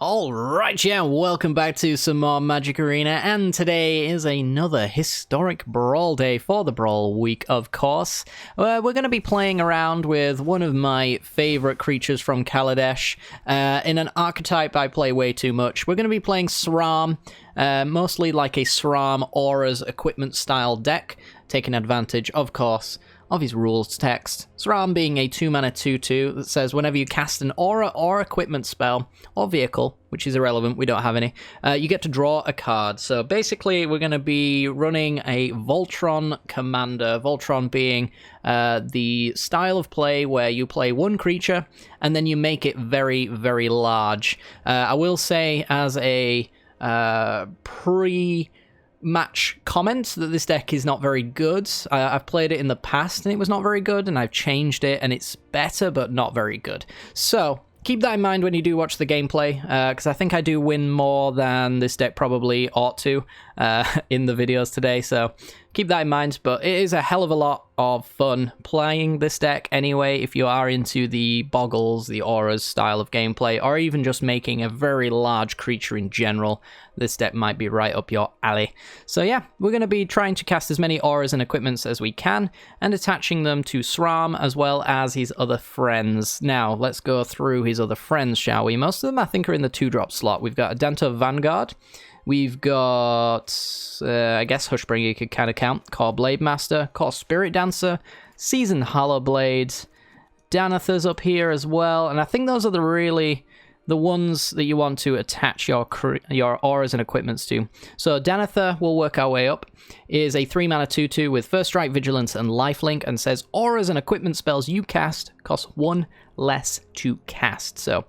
Alright, yeah, welcome back to some more Magic Arena, and today is another historic Brawl day for the Brawl week, of course. We're going to be playing around with one of my favourite creatures from Kaladesh, in an archetype I play way too much. We're going to be playing Sram, mostly like a Sram Aura's equipment style deck, taking advantage, of course, of his rules text. Sram being a 2-mana 2/2 that says whenever you cast an aura or equipment spell or vehicle, which is irrelevant, we don't have any, you get to draw a card. So basically we're going to be running a Voltron commander, Voltron being the style of play where you play one creature and then you make it very, very large. I will say as a match comment that this deck is not very good. I've played it in the past and it was not very good, and I've changed it and it's better but not very good. So keep that in mind when you do watch the gameplay, because I think I do win more than this deck probably ought to in the videos today, so keep that in mind. But it is a hell of a lot of fun playing this deck anyway, if you are into the Boggles, the Auras style of gameplay, or even just making a very large creature in general. This deck might be right up your alley. So yeah, we're going to be trying to cast as many Auras and equipments as we can, and attaching them to Sram as well as his other friends. Now, let's go through his other friends, shall we? Most of them, I think, are in the 2-drop slot. We've got Adanto Vanguard. We've got, I guess Hushbringer you could kind of count. Core Blade Master, Core Spirit Dancer, Seasoned Hollowblade, Danatha's up here as well, and I think those are the ones that you want to attach your auras and equipments to. So Danatha, we'll work our way up, is a 3-mana 2/2 with First Strike, Vigilance, and Lifelink, and says auras and equipment spells you cast cost 1 less to cast. So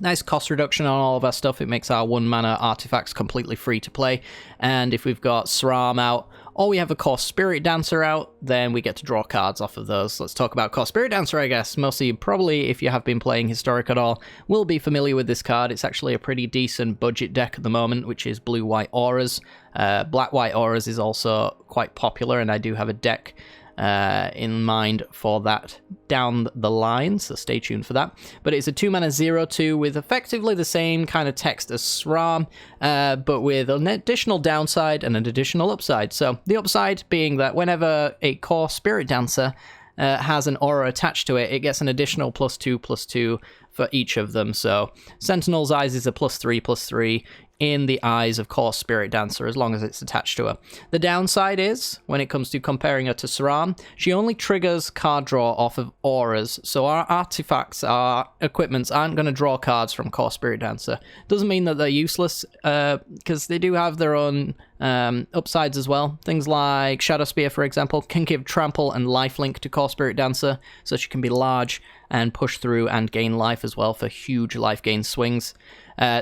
nice cost reduction on all of our stuff. It makes our 1-mana artifacts completely free to play. And if we've got Sram out, or we have a Core Spirit Dancer out, then we get to draw cards off of those. Let's talk about Core Spirit Dancer, I guess. Mostly, probably, if you have been playing Historic at all, will be familiar with this card. It's actually a pretty decent budget deck at the moment, which is Blue-White Auras. Black-White Auras is also quite popular, and I do have a deck in mind for that down the line, so stay tuned for that. But it's a 2-mana 0/2 with effectively the same kind of text as Sram, but with an additional downside and an additional upside. So the upside being that whenever a Core Spirit Dancer has an aura attached to it, it gets an additional +2/+2 for each of them. So Sentinel's Eyes is a +3/+3 in the eyes of Core Spirit Dancer, as long as it's attached to her. The downside is, when it comes to comparing her to Sram, she only triggers card draw off of auras, so our artifacts, our equipments, aren't going to draw cards from Core Spirit Dancer. Doesn't mean that they're useless, because they do have their own upsides as well. Things like Shadow Spear, for example, can give Trample and Lifelink to Core Spirit Dancer, so she can be large and push through and gain life as well for huge life gain swings.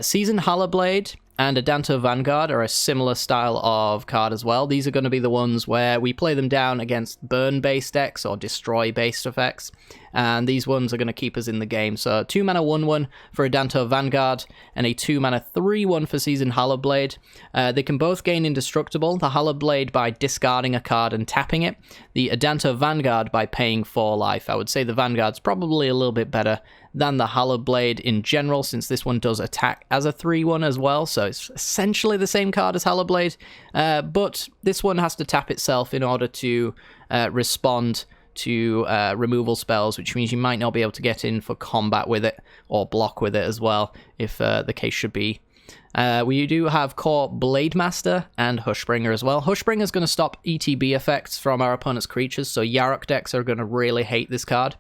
Seasoned Hollowblade and Adanto Vanguard are a similar style of card as well. These are going to be the ones where we play them down against burn-based decks or destroy-based effects, and these ones are going to keep us in the game. So 2-mana 1/1 for Adanto Vanguard and a 2-mana 3/1 for Seasoned Hollowblade. They can both gain Indestructible, the Hollowblade by discarding a card and tapping it, the Adanto Vanguard by paying 4 life. I would say the Vanguard's probably a little bit better than the Hollowblade in general, since this one does attack as a 3/1 as well, so it's essentially the same card as Hollowblade, but this one has to tap itself in order to respond to removal spells, which means you might not be able to get in for combat with it, or block with it as well, if the case should be. We do have Core Blade Master and Hushbringer as well. Hushbringer is going to stop ETB effects from our opponent's creatures, so Yarok decks are going to really hate this card.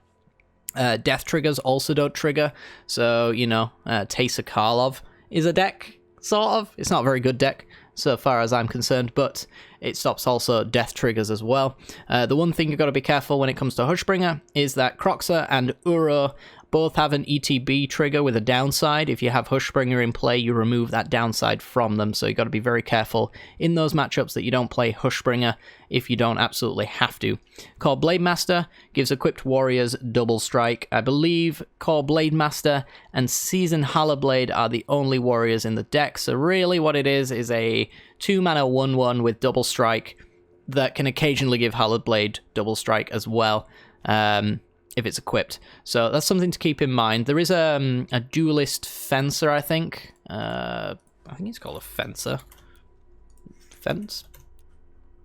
Death triggers also don't trigger, so, you know, Teysa Karlov is a deck, sort of. It's not a very good deck, so far as I'm concerned, but it stops also death triggers as well. The one thing you've got to be careful when it comes to Hushbringer is that Croxa and Uro both have an ETB trigger with a downside. If you have Hushbringer in play, you remove that downside from them, so you've got to be very careful in those matchups that you don't play Hushbringer if you don't absolutely have to. Core Blade Master gives equipped warriors double strike. I believe Core Blade Master and Seasoned Hollowblade are the only warriors in the deck, so really what it is a 2-mana 1/1 with double strike that can occasionally give Hollowblade double strike as well. if it's equipped. So that's something to keep in mind. There is a duelist fencer, I think. I think he's called a fencer.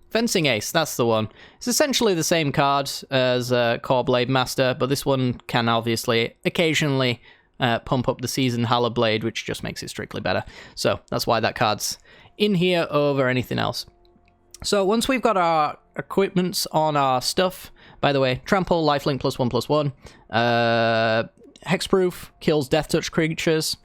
Fencing Ace, that's the one. It's essentially the same card as Core Blade Master, but this one can obviously occasionally pump up the Seasoned Hallowed Blade, which just makes it strictly better. So that's why that card's in here over anything else. So once we've got our equipments on our stuff, by the way, Trample, Lifelink +1/+1, Hexproof, kills Death Touch creatures.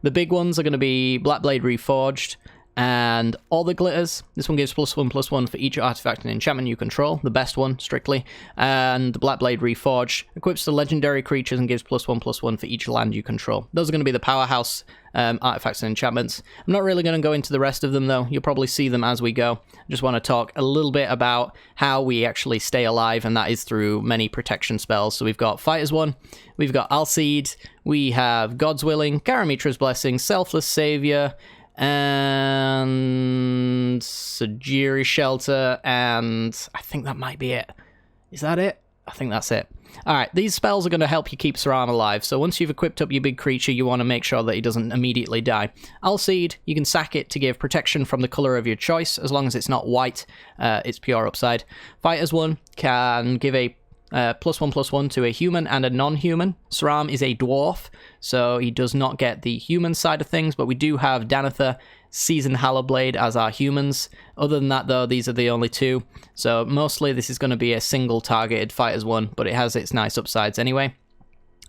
The big ones are going to be Black Blade Reforged, and all the glitters. This one gives +1/+1 for each artifact and enchantment you control, the best one, strictly. And the Black Blade Reforged equips the legendary creatures and gives +1/+1 for each land you control. Those are going to be the powerhouse artifacts and enchantments. I'm not really going to go into the rest of them, though. You'll probably see them as we go. I just want to talk a little bit about how we actually stay alive, and that is through many protection spells. So we've got Fighter's One, we've got Alseid, we have God's Willing, Garamitra's Blessing, Selfless Savior, and Sajiri Shelter, and I think that might be it. Is that it? I think that's it. Alright, these spells are going to help you keep Saram alive, so once you've equipped up your big creature, you want to make sure that he doesn't immediately die. Alseid, you can sack it to give protection from the colour of your choice, as long as it's not white, it's pure upside. Fighter's One can give a +1/+1 to a human and a non-human. Saram is a dwarf, so he does not get the human side of things, but we do have Danitha, Seasoned Hallowed Blade as our humans. Other than that, though, these are the only two. So mostly this is going to be a single targeted Fighter's One, but it has its nice upsides anyway.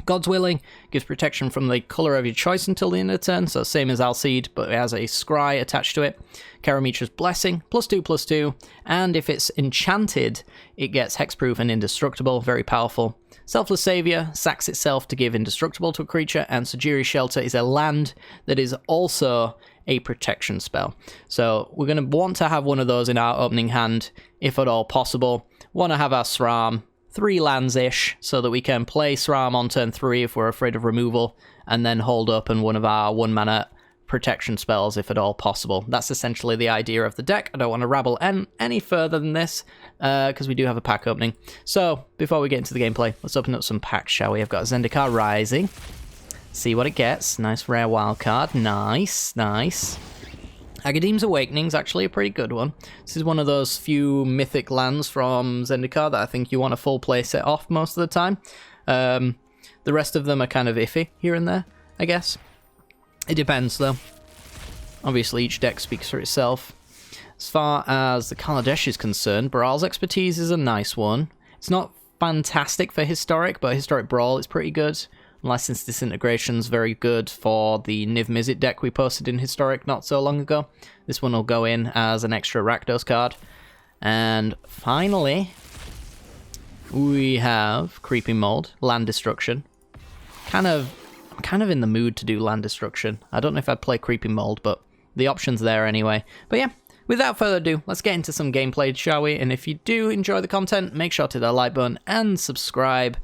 God's Willing gives protection from the colour of your choice until the end of the turn, so same as Alseid, but it has a scry attached to it. Karamitra's Blessing, +2/+2, and if it's enchanted, it gets hexproof and indestructible, very powerful. Selfless Savior sacks itself to give indestructible to a creature, and Sajiri Shelter is a land that is also a protection spell. So we're going to want to have one of those in our opening hand, if at all possible. Want to have our SRAM 3 lands-ish, so that we can play SRAM on turn 3 if we're afraid of removal, and then hold up in one of our 1-mana protection spells if at all possible. That's essentially the idea of the deck. I don't want to rabble any further than this, because we do have a pack opening. So, before we get into the gameplay, let's open up some packs, shall we? I've got Zendikar Rising. See what it gets. Nice rare wild card. Nice, nice. Agadeem's Awakening's actually a pretty good one. This is one of those few mythic lands from Zendikar that I think you want a full play set off most of the time. The rest of them are kind of iffy here and there, I guess. It depends, though. Obviously, each deck speaks for itself. As far as the Kaladesh is concerned, Brawl's Expertise is a nice one. It's not fantastic for Historic, but Historic Brawl is pretty good. Licensed Disintegration's very good for the Niv Mizzet deck we posted in Historic not so long ago. This one will go in as an extra Rakdos card. And finally, we have Creeping Mold, Land Destruction. I'm kind of in the mood to do Land Destruction. I don't know if I'd play Creeping Mold, but the option's there anyway. But yeah, without further ado, let's get into some gameplay, shall we? And if you do enjoy the content, make sure to hit that like button and subscribe,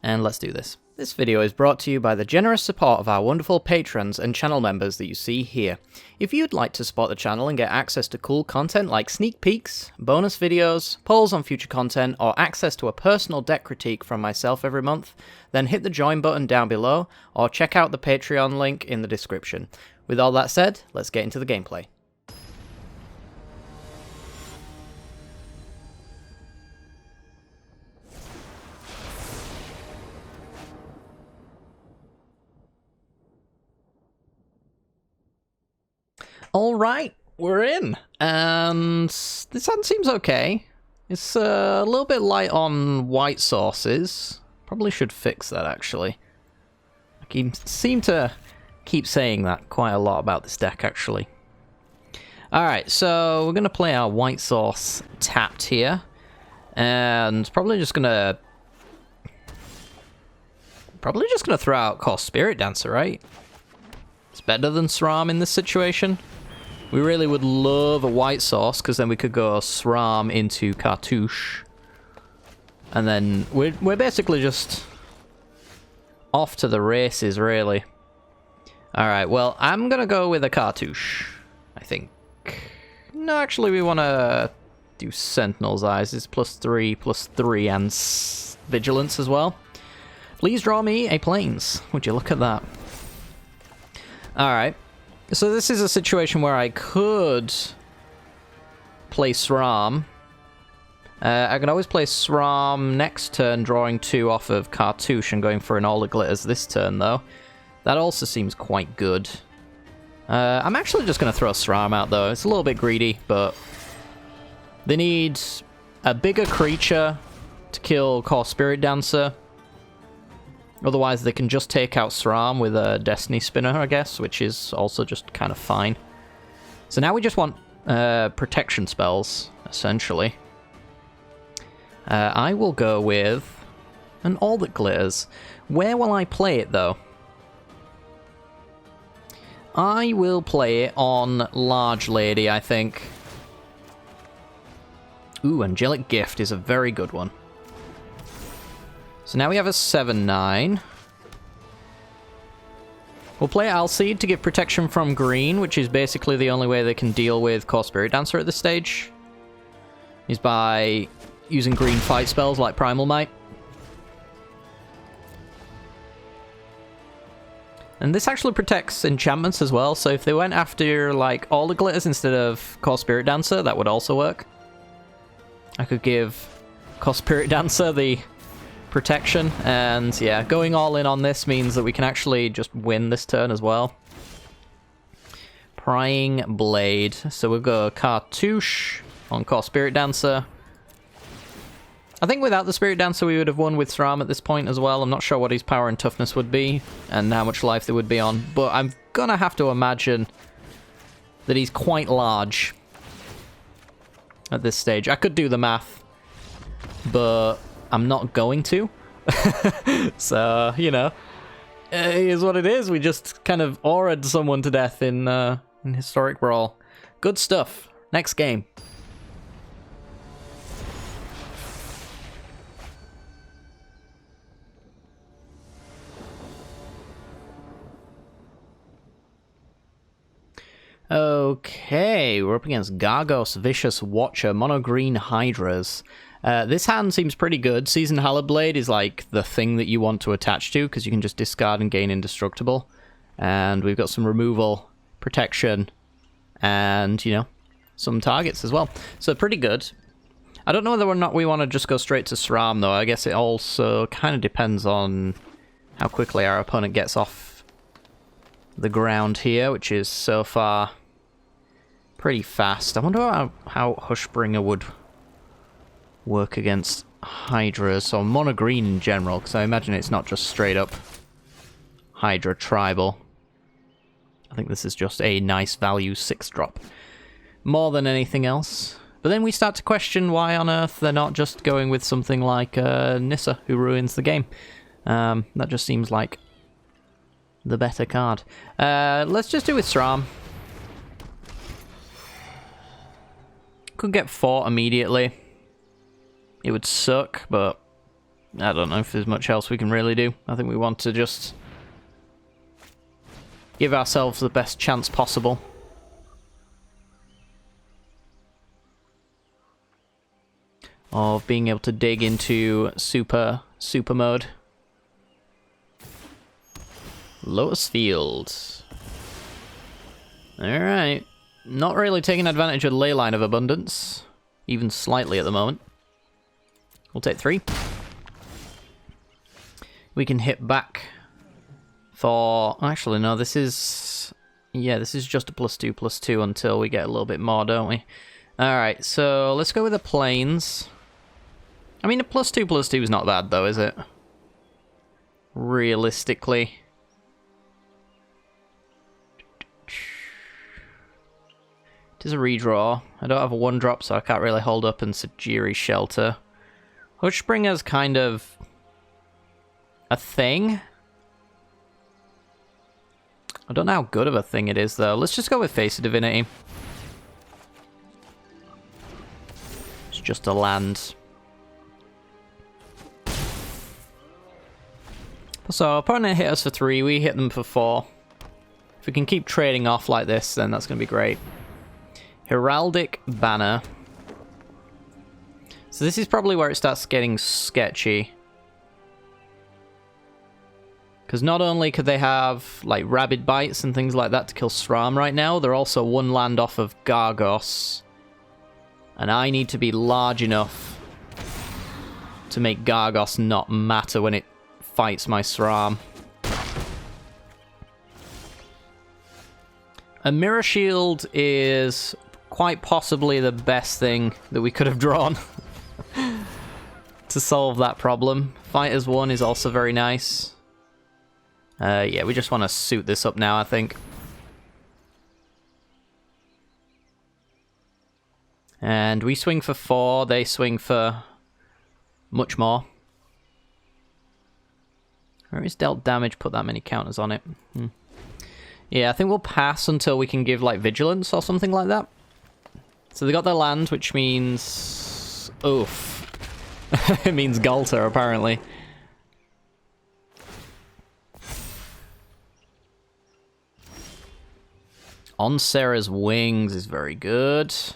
and let's do this. This video is brought to you by the generous support of our wonderful patrons and channel members that you see here. If you'd like to support the channel and get access to cool content like sneak peeks, bonus videos, polls on future content, or access to a personal deck critique from myself every month, then hit the join button down below, or check out the Patreon link in the description. With all that said, let's get into the gameplay. Alright, we're in, and this hand seems okay. It's a little bit light on white sources. Probably should fix that, actually. I seem to keep saying that quite a lot about this deck, actually. Alright, so we're going to play our white source tapped here, and probably just going to throw out Core Spirit Dancer, right? It's better than SRAM in this situation. We really would love a white source, because then we could go SRAM into Cartouche. And then we're basically just off to the races, really. Alright, well, I'm going to go with a Cartouche, I think. No, actually, we want to do Sentinel's Eyes. It's +3/+3 and Vigilance as well. Please draw me a plains. Would you look at that? Alright. So this is a situation where I could play SRAM. I can always play SRAM next turn, drawing 2 off of Cartouche and going for an All the Glitters this turn, though. That also seems quite good. I'm actually just going to throw SRAM out, though. It's a little bit greedy, but they need a bigger creature to kill Core Spirit Dancer. Otherwise, they can just take out SRAM with a Destiny Spinner, I guess, which is also just kind of fine. So now we just want protection spells, essentially. I will go with an All That Glitters. Where will I play it, though? I will play it on Large Lady, I think. Ooh, Angelic Gift is a very good one. So now we have a 7/9. We'll play Alseed to give protection from green, which is basically the only way they can deal with Core Spirit Dancer at this stage. Is by using green fight spells like Primal Might. And this actually protects enchantments as well, so if they went after like all the glitters instead of Core Spirit Dancer, that would also work. I could give Core Spirit Dancer the protection, and yeah, going all in on this means that we can actually just win this turn as well. Prying Blade. So we'll go Cartouche on Core Spirit Dancer. I think without the Spirit Dancer we would have won with SRAM at this point as well. I'm not sure what his power and toughness would be and how much life they would be on, but I'm gonna have to imagine that he's quite large at this stage. I could do the math, but I'm not going to. So, you know, it is what it is. We just kind of aura'd someone to death in Historic Brawl. Good stuff. Next game. Okay, we're up against Gargos, Vicious Watcher, Mono Green Hydras. This hand seems pretty good. Seasoned Halberblade is like the thing that you want to attach to, because you can just discard and gain Indestructible. And we've got some removal, protection, and, you know, some targets as well. So pretty good. I don't know whether or not we want to just go straight to SRAM, though. I guess it also kind of depends on how quickly our opponent gets off the ground here, which is so far pretty fast. I wonder how Hushbringer would work against Hydras, or Mono Green in general, because I imagine it's not just straight up Hydra Tribal. I think this is just a nice value 6-drop, more than anything else. But then we start to question why on earth they're not just going with something like Nissa, who ruins the game. That just seems like the better card. Let's just do with SRAM. Could get fought immediately. It would suck, but I don't know if there's much else we can really do. I think we want to just give ourselves the best chance possible. Of being able to dig into super mode. Lotus Field. Alright. Not really taking advantage of Leyline of Abundance. Even slightly at the moment. We'll take 3. We can hit back for... Actually, no, this is... Yeah, this is just a +2/+2 until we get a little bit more, don't we? Alright, so let's go with the Plains. I mean, a +2/+2 is not bad, though, is it? Realistically. It is a redraw. I don't have a 1-drop, so I can't really hold up in Sajiri Shelter. Hushbringer's kind of a thing. I don't know how good of a thing it is, though. Let's just go with Face of Divinity. It's just a land. So our opponent hit us for 3, we hit them for 4. If we can keep trading off like this, then that's going to be great. Heraldic Banner. So this is probably where it starts getting sketchy. Because not only could they have, like, rabid bites and things like that to kill SRAM right now, they're also one land off of Gargos. And I need to be large enough to make Gargos not matter when it fights my SRAM. A Mirror Shield is quite possibly the best thing that we could have drawn to solve that problem. Fighters 1 is also very nice. Yeah, we just want to suit this up now, I think. And we swing for 4, they swing for much more. Where is dealt damage? Put that many counters on it. Yeah, I think we'll pass until we can give, like, Vigilance or something like that. So they got their land, which means... Oof. It means Galter, apparently. On Sarah's Wings is very good. So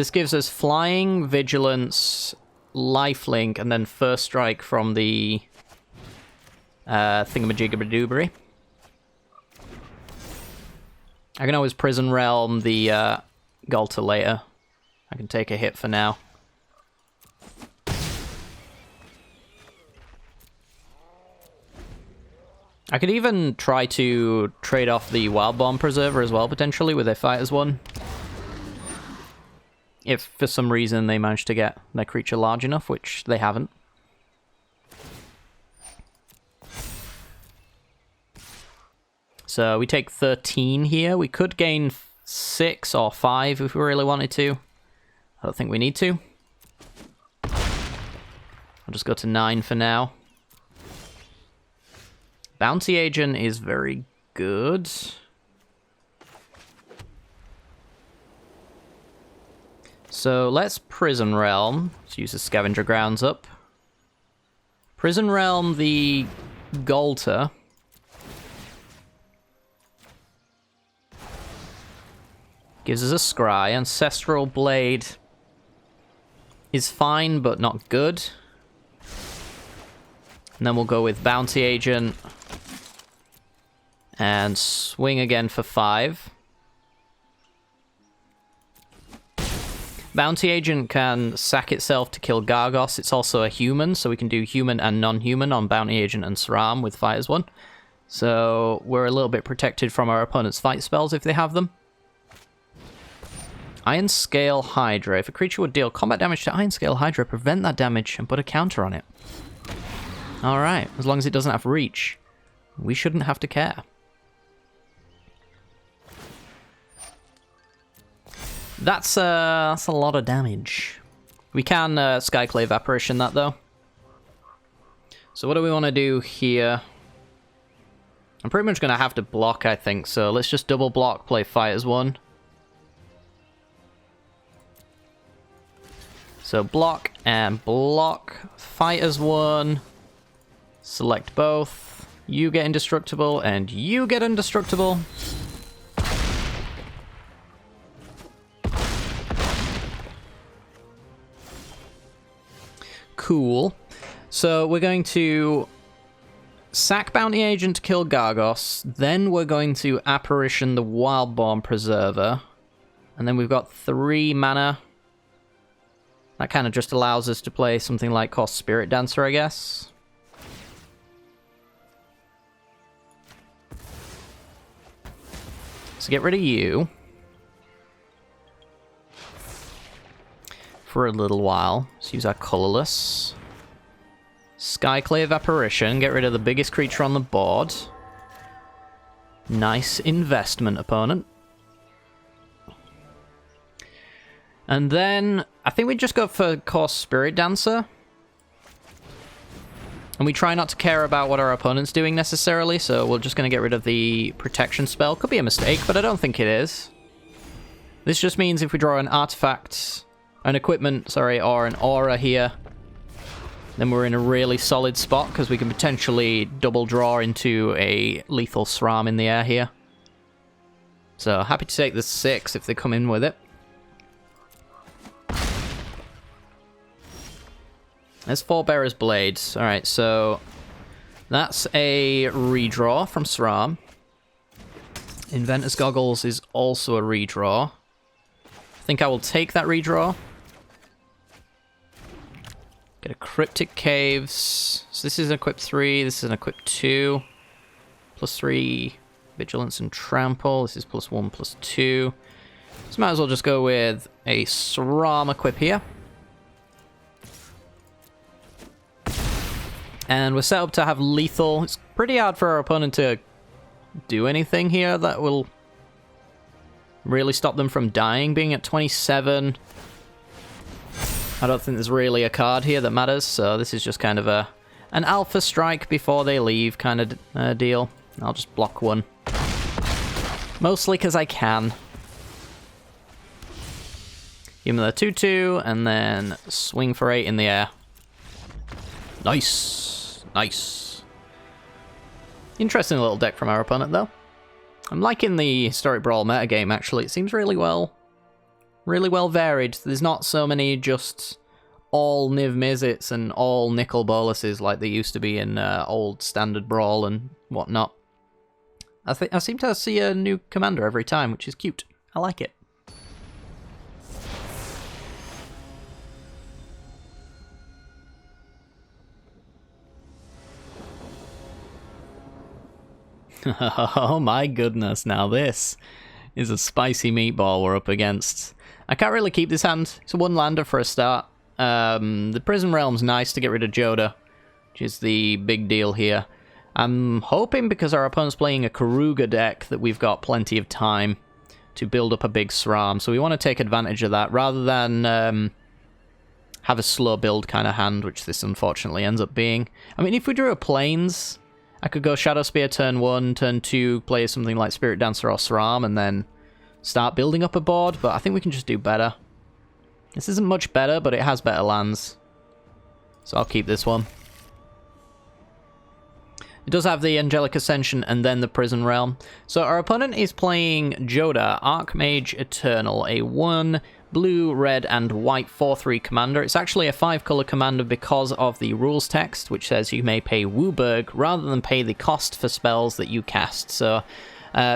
this gives us Flying, Vigilance, Lifelink, and then First Strike from the thingamajigabadoobery. I can always Prison Realm the Galter later. I can take a hit for now. I could even try to trade off the Wild Bomb Preserver as well, potentially, with their Fighters 1. If, for some reason, they manage to get their creature large enough, which they haven't. So we take 13 here. We could gain 6 or 5 if we really wanted to. I don't think we need to. I'll just go to 9 for now. Bounty Agent is very good. So let's Prison Realm. Let's use the Scavenger Grounds up. Prison Realm the Galter. Gives us a Scry. Ancestral Blade is fine, but not good. And then we'll go with Bounty Agent. And swing again for 5. Bounty Agent can sack itself to kill Gargos. It's also a human, so we can do human and non-human on Bounty Agent and SRAM with Fighters 1. So we're a little bit protected from our opponent's fight spells if they have them. Iron Scale Hydra. If a creature would deal combat damage to Iron Scale Hydra, prevent that damage and put a counter on it. Alright, as long as it doesn't have reach, we shouldn't have to care. That's a lot of damage. We can Skyclave Apparition that, though. So what do we want to do here? I'm pretty much going to have to block, I think, so let's just double block, play Fighters 1. So block and block. Fighters 1. Select both. You get indestructible, and you get indestructible. Cool. So we're going to sack Bounty Agent to kill Gargos. Then we're going to Apparition the Wild Bomb Preserver. And then we've got 3 mana. That kind of just allows us to play something like Cost Spirit Dancer, I guess. So get rid of you. For a little while. Let's use our colorless. Skyclave Apparition. Get rid of the biggest creature on the board. Nice investment, opponent. And then, I think we just go for Cost Spirit Dancer. And we try not to care about what our opponent's doing necessarily, so we're just going to get rid of the protection spell. Could be a mistake, but I don't think it is. This just means if we draw an artifact, an equipment, sorry, or an aura here, then we're in a really solid spot, because we can potentially double draw into a lethal SRAM in the air here. So, happy to take the 6 if they come in with it. There's Forebearer's Blades. Alright, so That's a redraw from SRAM. Inventor's Goggles is also a redraw. I think I will take that redraw. Get a Cryptic Caves. So this is an equip 3, this is an equip 2. +3 Vigilance and Trample. This is +1, +2. So might as well just go with a SRAM equip here. And we're set up to have lethal. It's pretty hard for our opponent to do anything here that will really stop them from dying. Being at 27, I don't think there's really a card here that matters, so this is just kind of an alpha strike before they leave kind of deal. I'll just block one. Mostly because I can. Give them the 2-2, and then swing for 8 in the air. Nice. Nice. Interesting little deck from our opponent, though. I'm liking the Historic Brawl metagame, actually. It seems really well varied. There's not so many just all Niv Mizzets and all Nickel Boluses like they used to be in old Standard Brawl and whatnot. I seem to see a new commander every time, which is cute. I like it. Oh my goodness, now this is a spicy meatball we're up against. I can't really keep this hand. It's a one-lander for a start. The Prison Realm's nice to get rid of Joda, which is the big deal here. I'm hoping because our opponent's playing a Karuga deck that we've got plenty of time to build up a big SRAM, so we want to take advantage of that rather than have a slow build kind of hand, which this unfortunately ends up being. I mean, if we drew a Plains, I could go Shadow Spear turn 1, turn 2, play something like Spirit Dancer or SRAM, and then start building up a board, but I think we can just do better. This isn't much better, but it has better lands. So I'll keep this one. It does have the Angelic Ascension and then the Prison Realm. So our opponent is playing Joda, Archmage Eternal, a 1 blue, red, and white 4/3 commander. It's actually a 5-color commander because of the rules text, which says you may pay Wooburg rather than pay the cost for spells that you cast. So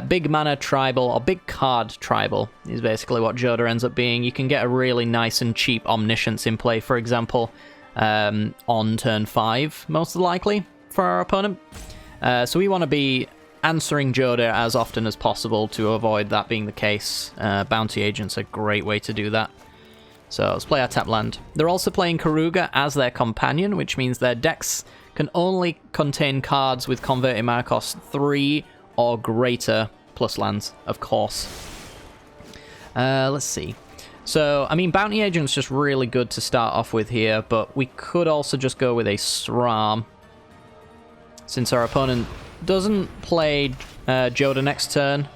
big mana tribal, or big card tribal, is basically what Joda ends up being. You can get a really nice and cheap Omniscience in play, for example, on turn 5, most likely, for our opponent. So we want to be answering Joda as often as possible to avoid that being the case. Bounty Agent's a great way to do that. So let's play our tap land. They're also playing Karuga as their companion, which means their decks can only contain cards with converted mana cost 3 or greater, plus lands, of course. Let's see. So, I mean, Bounty Agent's just really good to start off with here, but we could also just go with a SRAM, since our opponent doesn't play Joda next turn.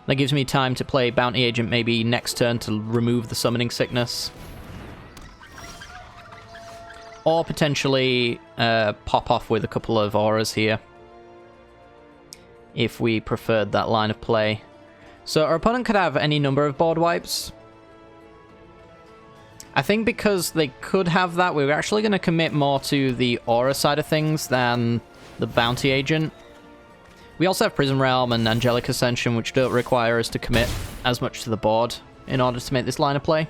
That gives me time to play Bounty Agent maybe next turn to remove the Summoning Sickness. Or potentially pop off with a couple of auras here, if we preferred that line of play. So our opponent could have any number of board wipes. I think because they could have that, we're actually going to commit more to the aura side of things than the Bounty Agent. We also have Prison Realm and Angelic Ascension, which don't require us to commit as much to the board in order to make this line of play.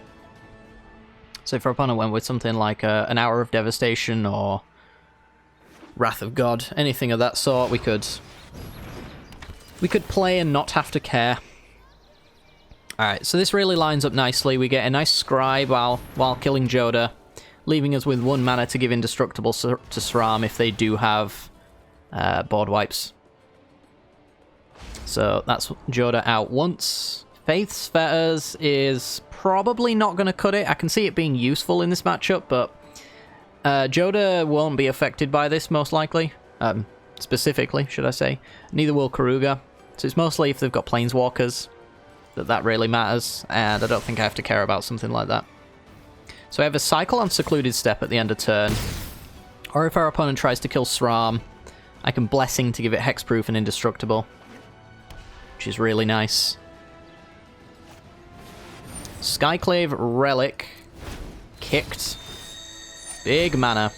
So if our opponent went with something like an Hour of Devastation or Wrath of God, anything of that sort, we could play and not have to care. Alright, so this really lines up nicely. We get a nice Scribe while killing Joda, leaving us with 1 mana to give Indestructible to SRAM if they do have board wipes. So that's Joda out once. Faith's Fetters is probably not going to cut it. I can see it being useful in this matchup, but Joda won't be affected by this, most likely. Specifically, should I say. Neither will Karuga. So it's mostly if they've got Planeswalkers that really matters, and I don't think I have to care about something like that. So I have a cycle on Secluded Step at the end of turn, or if our opponent tries to kill SRAM, I can Blessing to give it Hexproof and Indestructible, which is really nice. Skyclave Relic, kicked, big mana.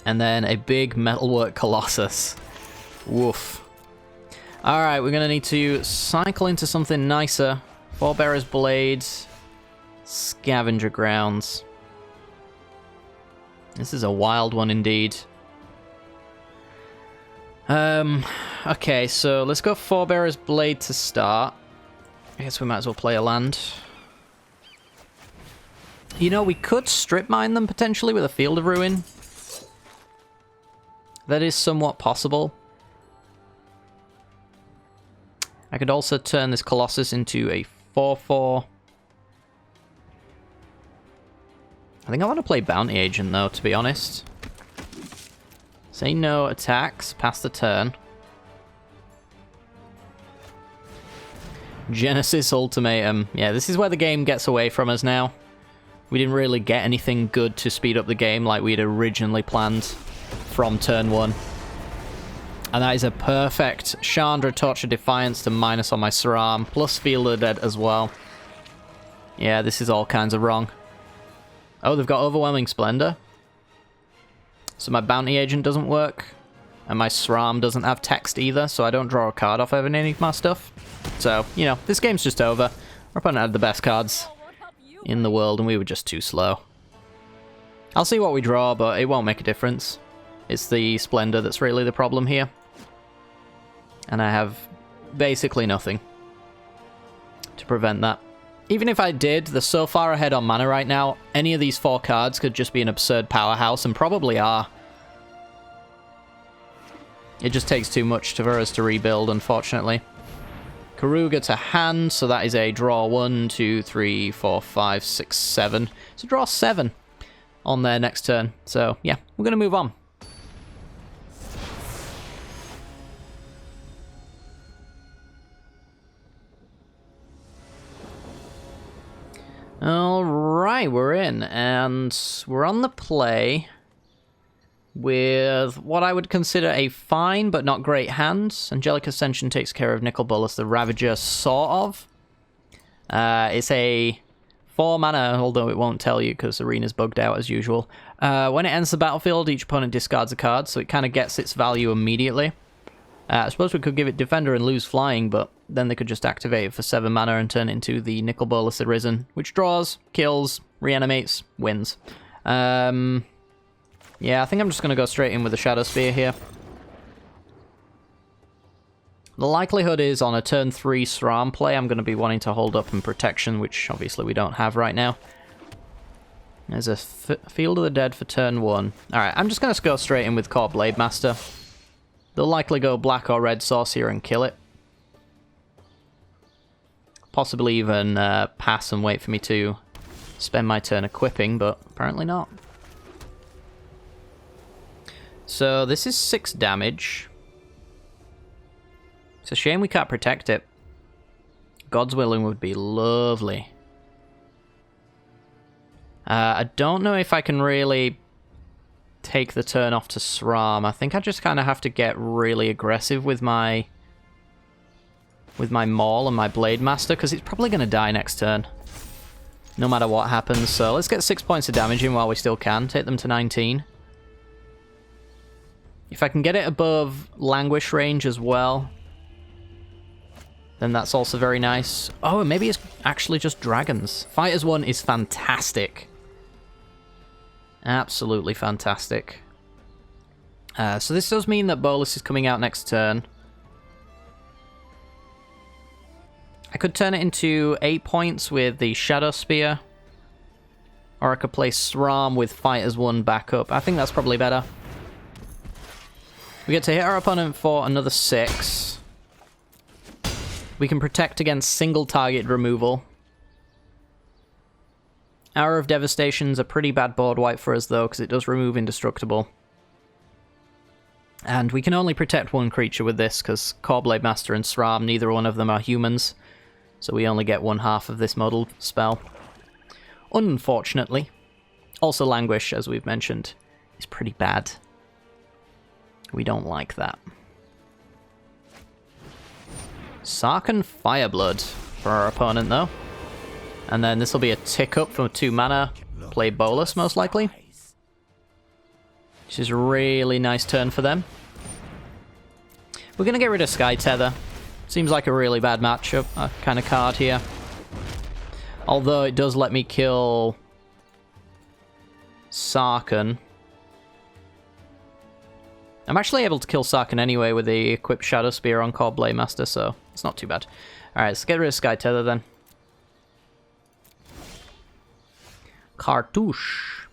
And then a big metalwork Colossus. Woof. Alright, we're going to need to cycle into something nicer. Forebearer's Blades. Scavenger Grounds. This is a wild one indeed. Okay, so let's go Forebearer's Blade to start. I guess we might as well play a land. You know, we could strip mine them potentially with a Field of Ruin. That is somewhat possible. I could also turn this Colossus into a 4/4. I think I want to play Bounty Agent though, to be honest. Say no attacks, pass the turn. Genesis Ultimatum. Yeah, this is where the game gets away from us now. We didn't really get anything good to speed up the game like we'd originally planned from turn 1. And that is a perfect Chandra Torch of Defiance to minus on my Saram, plus Field of the Dead as well. Yeah, this is all kinds of wrong. Oh, they've got Overwhelming Splendor. So my Bounty Agent doesn't work. And my SRAM doesn't have text either, so I don't draw a card off any of my stuff. So, you know, this game's just over. Our opponent had the best cards in the world, and we were just too slow. I'll see what we draw, but it won't make a difference. It's the Splendor that's really the problem here. And I have basically nothing to prevent that. Even if I did, they're so far ahead on mana right now, any of these 4 cards could just be an absurd powerhouse, and probably are. It just takes too much for us to rebuild, unfortunately. Karuga to hand, so that is a draw 1, 2, 3, 4, 5, 6, 7. So draw 7 on their next turn. So, yeah, we're going to move on. Alright, we're in, and we're on the play with what I would consider a fine but not great hand. Angelic Ascension takes care of Nicol Bolas the Ravager, sort of. It's a 4 mana, although it won't tell you because Arena's bugged out as usual. When it enters the battlefield, each opponent discards a card, so it kind of gets its value immediately. I suppose we could give it Defender and lose Flying, but then they could just activate it for 7 mana and turn it into the Nicol Bolas Arisen, which draws, kills, reanimates, wins. Yeah, I think I'm just going to go straight in with the Shadow Sphere here. The likelihood is on a turn 3 SRAM play, I'm going to be wanting to hold up in protection, which obviously we don't have right now. There's a Field of the Dead for turn 1. Alright, I'm just going to go straight in with Core Blade Master. They'll likely go black or red Sorcerer and kill it. Possibly even pass and wait for me to spend my turn equipping, but apparently not. So this is 6 damage. It's a shame we can't protect it. God's Willing would be lovely. I don't know if I can really take the turn off to SRAM. I think I just kind of have to get really aggressive with my Maul and my Blade Master, because it's probably going to die next turn, no matter what happens. So let's get 6 points of damage in while we still can. Take them to 19. If I can get it above Languish range as well, then that's also very nice. Oh, and maybe it's actually just dragons. Fighters 1 is fantastic. Absolutely fantastic. So this does mean that Bolas is coming out next turn. I could turn it into 8 points with the Shadow Spear. Or I could play SRAM with Fighters 1 backup. I think that's probably better. We get to hit our opponent for another 6. We can protect against single target removal. Hour of Devastation's a pretty bad board wipe for us though, because it does remove Indestructible. And we can only protect one creature with this, because Core Blade Master and SRAM, neither one of them are humans. So we only get 1/2 of this model spell. Unfortunately. Also Languish, as we've mentioned, is pretty bad. We don't like that. Sarkhan Fireblood for our opponent, though. And then this will be a tick up for 2 mana. Play Bolas, most likely. Which is a really nice turn for them. We're going to get rid of Sky Tether. Seems like a really bad matchup kind of card here. Although it does let me kill Sarkhan. I'm actually able to kill Sarkhan anyway with the equipped Shadow Spear on Core Blade Master, so it's not too bad. Alright, let's get rid of Sky Tether then. Cartouche.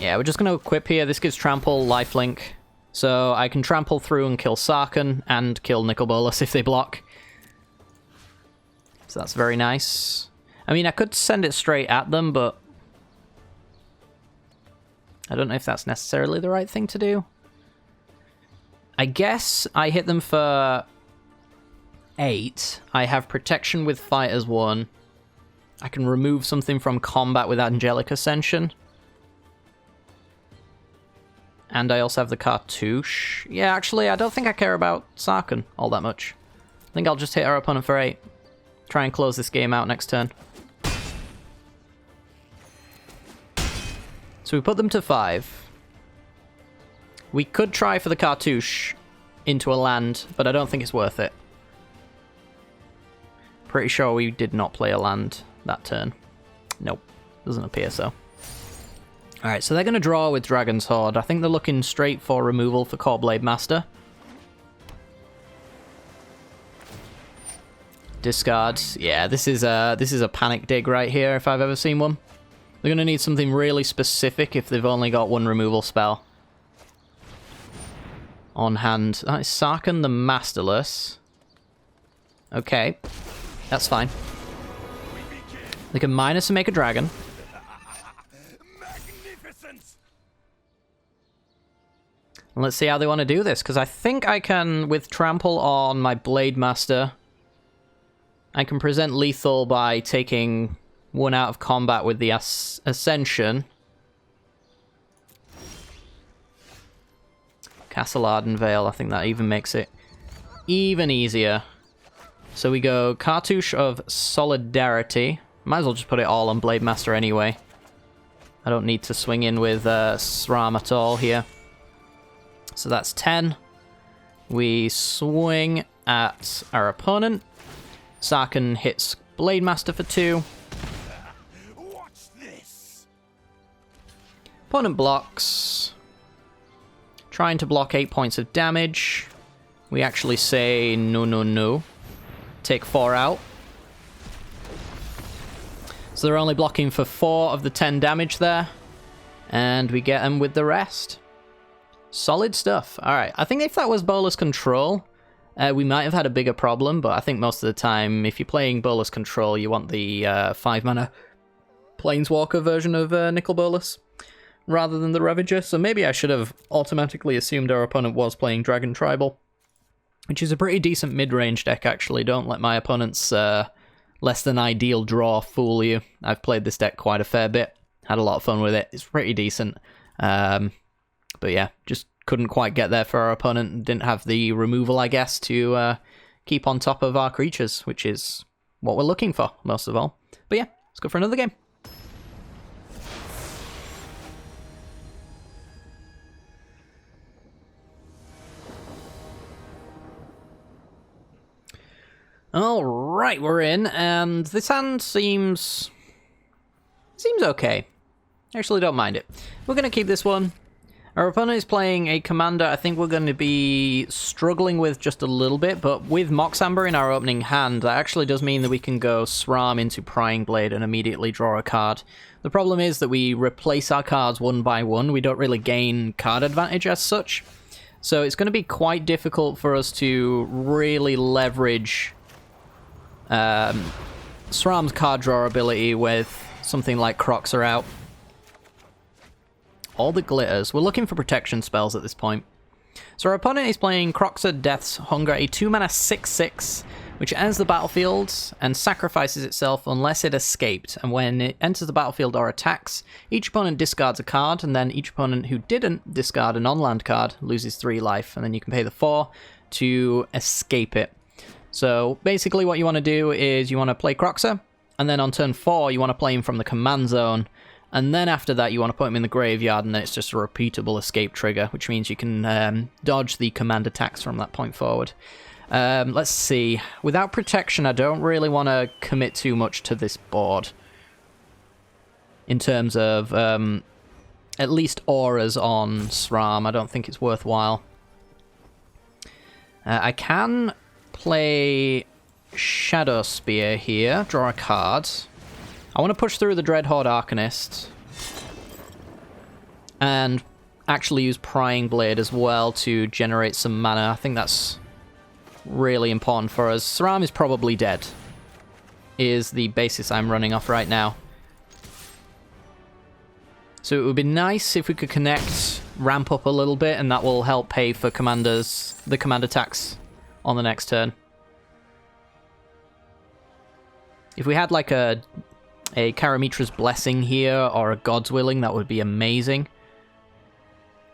Yeah, we're just going to equip here. This gives Trample, Lifelink. So I can trample through and kill Sarkhan and kill Nicol Bolas if they block. So that's very nice. I mean, I could send it straight at them, but I don't know if that's necessarily the right thing to do. I guess I hit them for 8. I have protection with Fighters 1. I can remove something from combat with Angelic Ascension. And I also have the Cartouche. Yeah, actually, I don't think I care about Sarkhan all that much. I think I'll just hit our opponent for 8. Try and close this game out next turn. So we put them to 5. We could try for the Cartouche into a land, but I don't think it's worth it. Pretty sure we did not play a land that turn. Nope, doesn't appear so. Alright, so they're going to draw with Dragon's Horde. I think they're looking straight for removal for Core Blade Master. Discard. Yeah, this is a panic dig right here if I've ever seen one. They're going to need something really specific if they've only got one removal spell on hand. That is Sarkhan the Masterless. Okay, that's fine. They can minus and make a dragon. Let's see how they want to do this, because I think I can, with Trample on my Blade Master, I can present lethal by taking one out of combat with the Ascension. Castle Ardenvale, I think that even makes it even easier. So we go Cartouche of Solidarity. Might as well just put it all on Blade Master anyway. I don't need to swing in with SRAM at all here. So that's 10. We swing at our opponent. Sarkhan hits Blade Master for 2. Watch this. Opponent blocks. Trying to block 8 points of damage. We actually say no, no, no. Take 4 out. So they're only blocking for 4 of the 10 damage there. And we get them with the rest. Solid stuff. Alright, I think if that was Bolas Control, we might have had a bigger problem, but I think most of the time, if you're playing Bolas Control, you want the 5-mana Planeswalker version of Nicol Bolas, rather than the Ravager, so maybe I should have automatically assumed our opponent was playing Dragon Tribal, which is a pretty decent mid-range deck, actually. Don't let my opponent's less than ideal draw fool you. I've played this deck quite a fair bit, had a lot of fun with it, it's pretty decent. But yeah, just couldn't quite get there for our opponent. Didn't have the removal, I guess, to keep on top of our creatures, which is what we're looking for, most of all. But yeah, let's go for another game. Alright, we're in, and this hand seems okay. Actually, don't mind it. We're going to keep this one. Our opponent is playing a commander I think we're going to be struggling with just a little bit, but with Moxamber in our opening hand, that actually does mean that we can go SRAM into Prying Blade and immediately draw a card. The problem is that we replace our cards one by one. We don't really gain card advantage as such. So it's going to be quite difficult for us to really leverage SRAM's card draw ability with something like Croxer out. All the glitters. We're looking for protection spells at this point. So our opponent is playing Croxer Death's Hunger, a 2-mana 6/6, which enters the battlefield and sacrifices itself unless it escaped. And when it enters the battlefield or attacks, each opponent discards a card, and then each opponent who didn't discard an on-land card loses 3 life, and then you can pay the 4 to escape it. So basically what you want to do is you want to play Croxer, and then on turn 4 you want to play him from the command zone, And then after that, you want to put him in the graveyard, and then it's just a repeatable escape trigger, which means you can dodge the command attacks from that point forward. Let's see. Without protection, I don't really want to commit too much to this board. In terms of at least auras on SRAM, I don't think it's worthwhile. I can play Shadow Spear here, draw a card. I want to push through the Dreadhorde Arcanist. And actually use Prying Blade as well to generate some mana. I think that's really important for us. SRAM is probably dead, is the basis I'm running off right now. So it would be nice if we could connect, ramp up a little bit, and that will help pay for the command attacks on the next turn. If we had like a Karamitra's Blessing here, or a God's Willing, that would be amazing.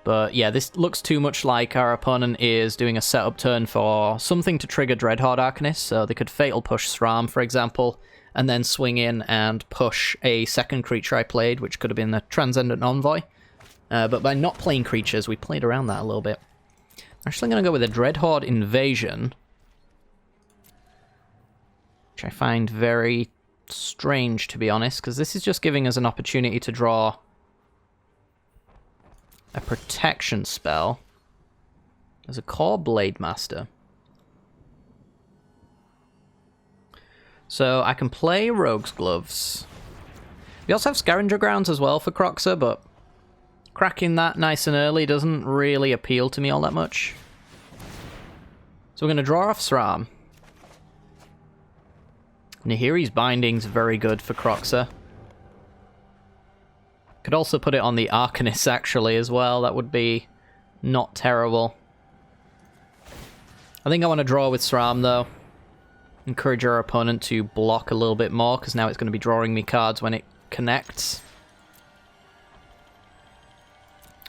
But yeah, this looks too much like our opponent is doing a setup turn for something to trigger Dreadhorde Arcanist, so they could Fatal Push SRAM, for example, and then swing in and push a second creature I played, which could have been the Transcendent Envoy. But by not playing creatures, we played around that a little bit. I'm actually going to go with a Dreadhorde Invasion, which I find very strange, to be honest, because this is just giving us an opportunity to draw a protection spell. There's a Core Blade Master. So I can play Rogue's Gloves. We also have Scavenger Grounds as well for Croxer, but cracking that nice and early doesn't really appeal to me all that much. So we're going to draw off SRAM. Nahiri's Binding's very good for Croxer. Could also put it on the Arcanist, actually, as well. That would be not terrible. I think I want to draw with SRAM, though. Encourage our opponent to block a little bit more, because now it's going to be drawing me cards when it connects.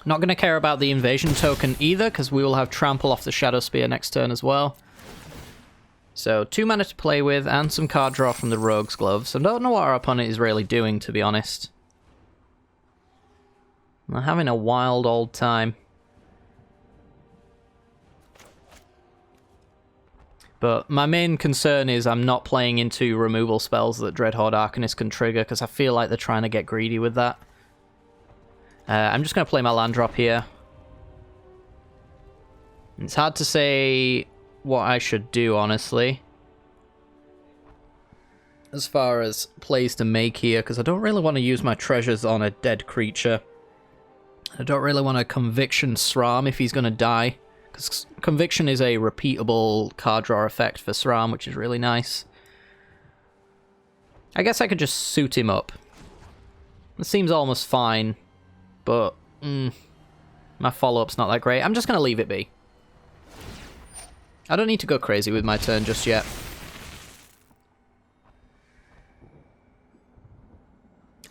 Not going to care about the Invasion token either, because we will have Trample off the Shadow Spear next turn as well. So 2 mana to play with, and some card draw from the Rogue's Gloves. I don't know what our opponent is really doing, to be honest. They're having a wild old time. But my main concern is I'm not playing into removal spells that Dreadhorde Arcanist can trigger, because I feel like they're trying to get greedy with that. I'm just going to play my land drop here. It's hard to say what I should do, honestly, as far as plays to make here, because I don't really want to use my treasures on a dead creature. I don't really want to Conviction SRAM if he's going to die, because Conviction is a repeatable card draw effect for SRAM, which is really nice. I guess I could just suit him up. It seems almost fine, but my follow-up's not that great. I'm just going to leave it be. I don't need to go crazy with my turn just yet.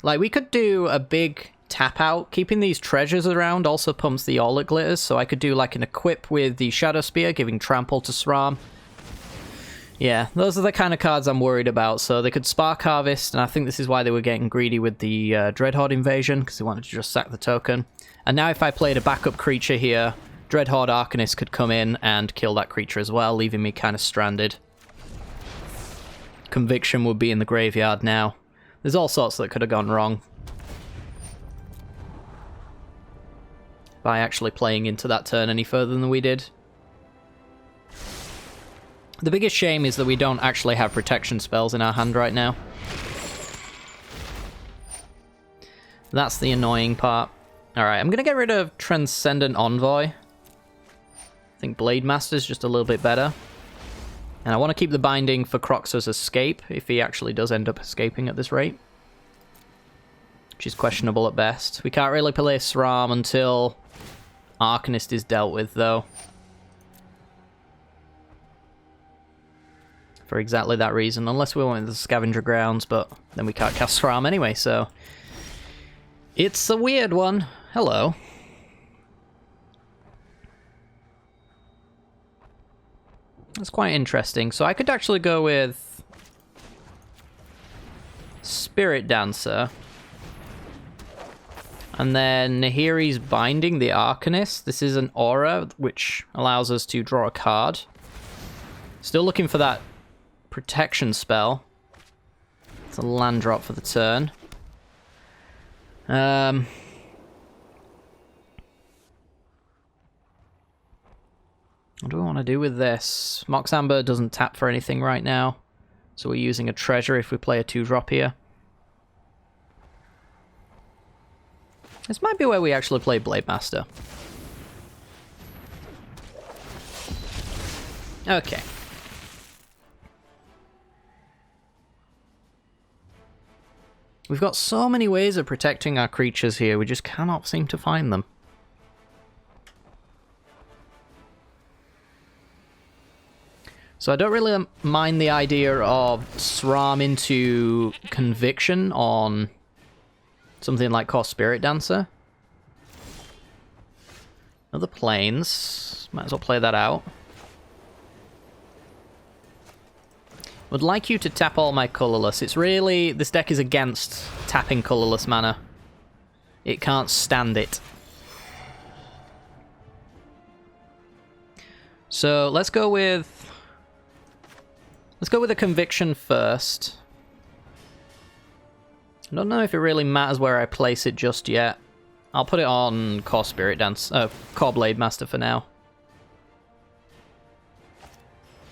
Like, we could do a big tap out. Keeping these treasures around also pumps the Auric Glitters, so I could do like an equip with the Shadow Spear, giving Trample to SRAM. Yeah, those are the kind of cards I'm worried about. So they could Spark Harvest, and I think this is why they were getting greedy with the Dreadhorde Invasion, because they wanted to just sack the token. And now if I played a backup creature here, Dreadhorde Arcanist could come in and kill that creature as well, leaving me kind of stranded. Conviction would be in the graveyard now. There's all sorts that could have gone wrong by actually playing into that turn any further than we did. The biggest shame is that we don't actually have protection spells in our hand right now. That's the annoying part. Alright, I'm going to get rid of Transcendent Envoy. I think Blade Master's just a little bit better. And I want to keep the binding for Croxer's escape, if he actually does end up escaping at this rate. Which is questionable at best. We can't really play SRAM until Arcanist is dealt with, though. For exactly that reason, unless we went with the Scavenger Grounds, but then we can't cast SRAM anyway, so... It's a weird one. Hello. That's quite interesting. So I could actually go with Spirit Dancer. And then here he's binding the Arcanist. This is an aura, which allows us to draw a card. Still looking for that protection spell. It's a land drop for the turn. What do we want to do with this? Mox Amber doesn't tap for anything right now, so we're using a treasure if we play a 2-drop here. This might be where we actually play Blade Master. Okay. We've got so many ways of protecting our creatures here, we just cannot seem to find them. So I don't really mind the idea of SRAM into Conviction on something like Core Spirit Dancer. Other planes. Might as well play that out. Would like you to tap all my colorless. It's really... This deck is against tapping colorless mana. It can't stand it. So let's go with... Let's go with a Conviction first. I don't know if it really matters where I place it just yet. I'll put it on Core Spirit Dance, Core Blade Master for now.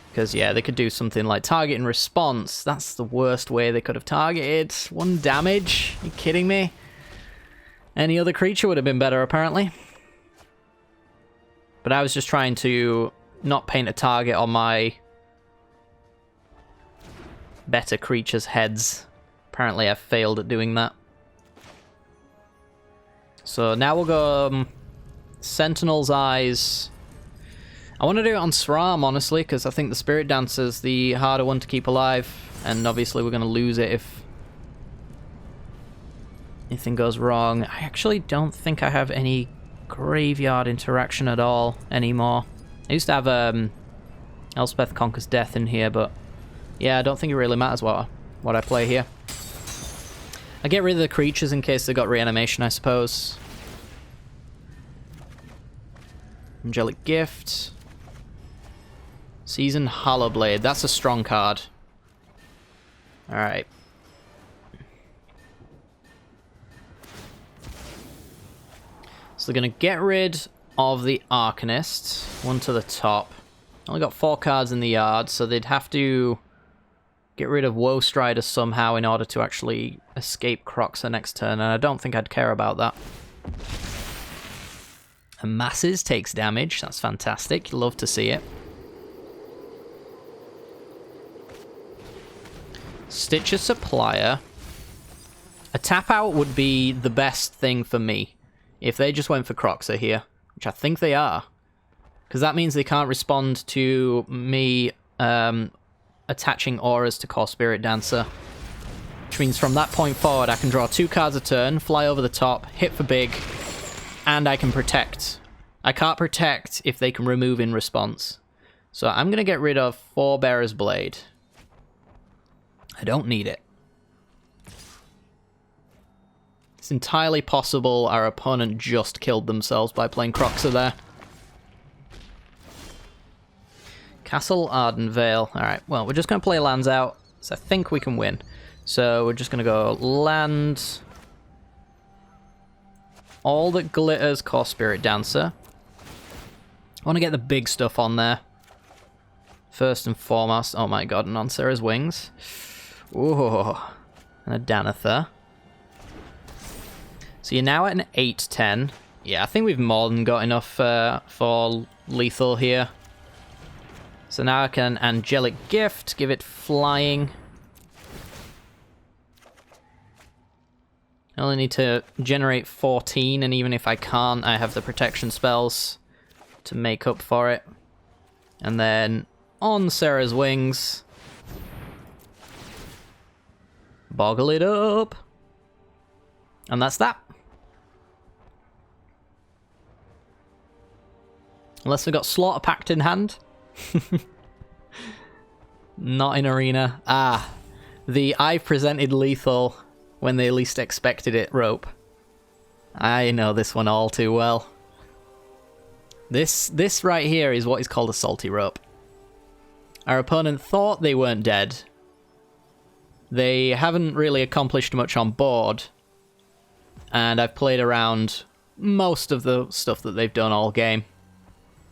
Because, yeah, they could do something like target and response. That's the worst way they could have targeted. 1 damage? Are you kidding me? Any other creature would have been better, apparently. But I was just trying to not paint a target on my better creatures' heads. Apparently I failed at doing that. So now we'll go Sentinel's Eyes. I want to do it on SRAM, honestly, because I think the Spirit Dancer's the harder one to keep alive. And obviously we're going to lose it if anything goes wrong. I actually don't think I have any graveyard interaction at all anymore. I used to have Elspeth Conquers Death in here, but yeah, I don't think it really matters what I play here. I get rid of the creatures in case they got reanimation, I suppose. Angelic Gift. Seasoned Hollowblade. That's a strong card. Alright. So they're going to get rid of the Arcanist. 1 to the top. Only got 4 cards in the yard, so they'd have to get rid of Woe Strider somehow in order to actually escape Croxa next turn, and I don't think I'd care about that. And Masses takes damage. That's fantastic. Love to see it. Stitcher Supplier. A tap out would be the best thing for me if they just went for Croxa here, which I think they are. Because that means they can't respond to me attaching auras to Core Spirit Dancer. Which means from that point forward, I can draw 2 cards a turn, fly over the top, hit for big, and I can protect. I can't protect if they can remove in response. So I'm going to get rid of Forebearer's Blade. I don't need it. It's entirely possible our opponent just killed themselves by playing Croxa there. Castle Ardenvale. Alright, well, we're just going to play lands out, so I think we can win. So we're just going to go land. All that glitters, Core Spirit Dancer. I want to get the big stuff on there. First and foremost. Oh my god, and on Sarah's Wings. Ooh. And a Danither. So you're now at an 8-10. Yeah, I think we've more than got enough for lethal here. So now I can Angelic Gift, give it flying. I only need to generate 14, and even if I can't, I have the protection spells to make up for it. And then on Sarah's Wings, boggle it up. And that's that. Unless we got Slaughter Pact in hand. Not in arena. Ah, the I presented lethal when they least expected it rope. I know this one all too well. This right here is what is called a salty rope. Our opponent thought they weren't dead. They haven't really accomplished much on board. And I've played around most of the stuff that they've done all game.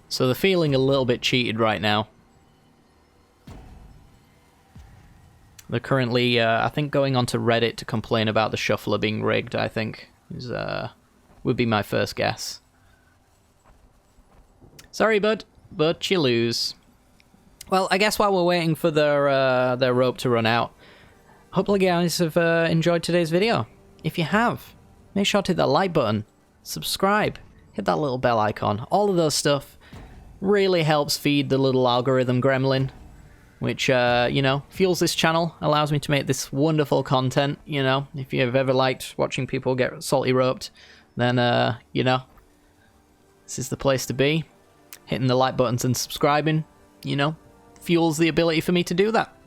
So they're feeling a little bit cheated right now. They're currently, I think, going onto Reddit to complain about the shuffler being rigged, I think, would be my first guess. Sorry, bud, but you lose. Well, I guess while we're waiting for their rope to run out, hopefully you guys have enjoyed today's video. If you have, make sure to hit that like button, subscribe, hit that little bell icon. All of those stuff really helps feed the little algorithm gremlin, which, you know, fuels this channel, allows me to make this wonderful content, you know. If you've ever liked watching people get salty roped, then, you know, this is the place to be. Hitting the like buttons and subscribing, you know, fuels the ability for me to do that.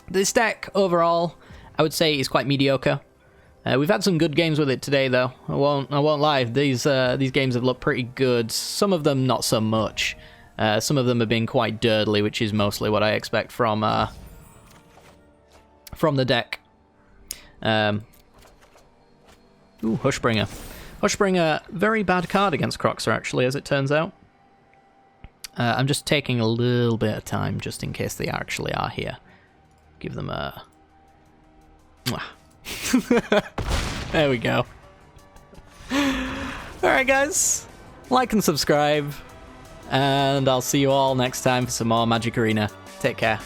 This deck, overall, I would say is quite mediocre. We've had some good games with it today, though. I won't lie. These games have looked pretty good. Some of them not so much. Some of them have been quite dirtly, which is mostly what I expect from the deck. Ooh, Hushbringer. Hushbringer, very bad card against Croxer, actually, as it turns out. I'm just taking a little bit of time, just in case they actually are here. Give them a... There we go. Alright, guys. Like and subscribe. And I'll see you all next time for some more Magic Arena. Take care.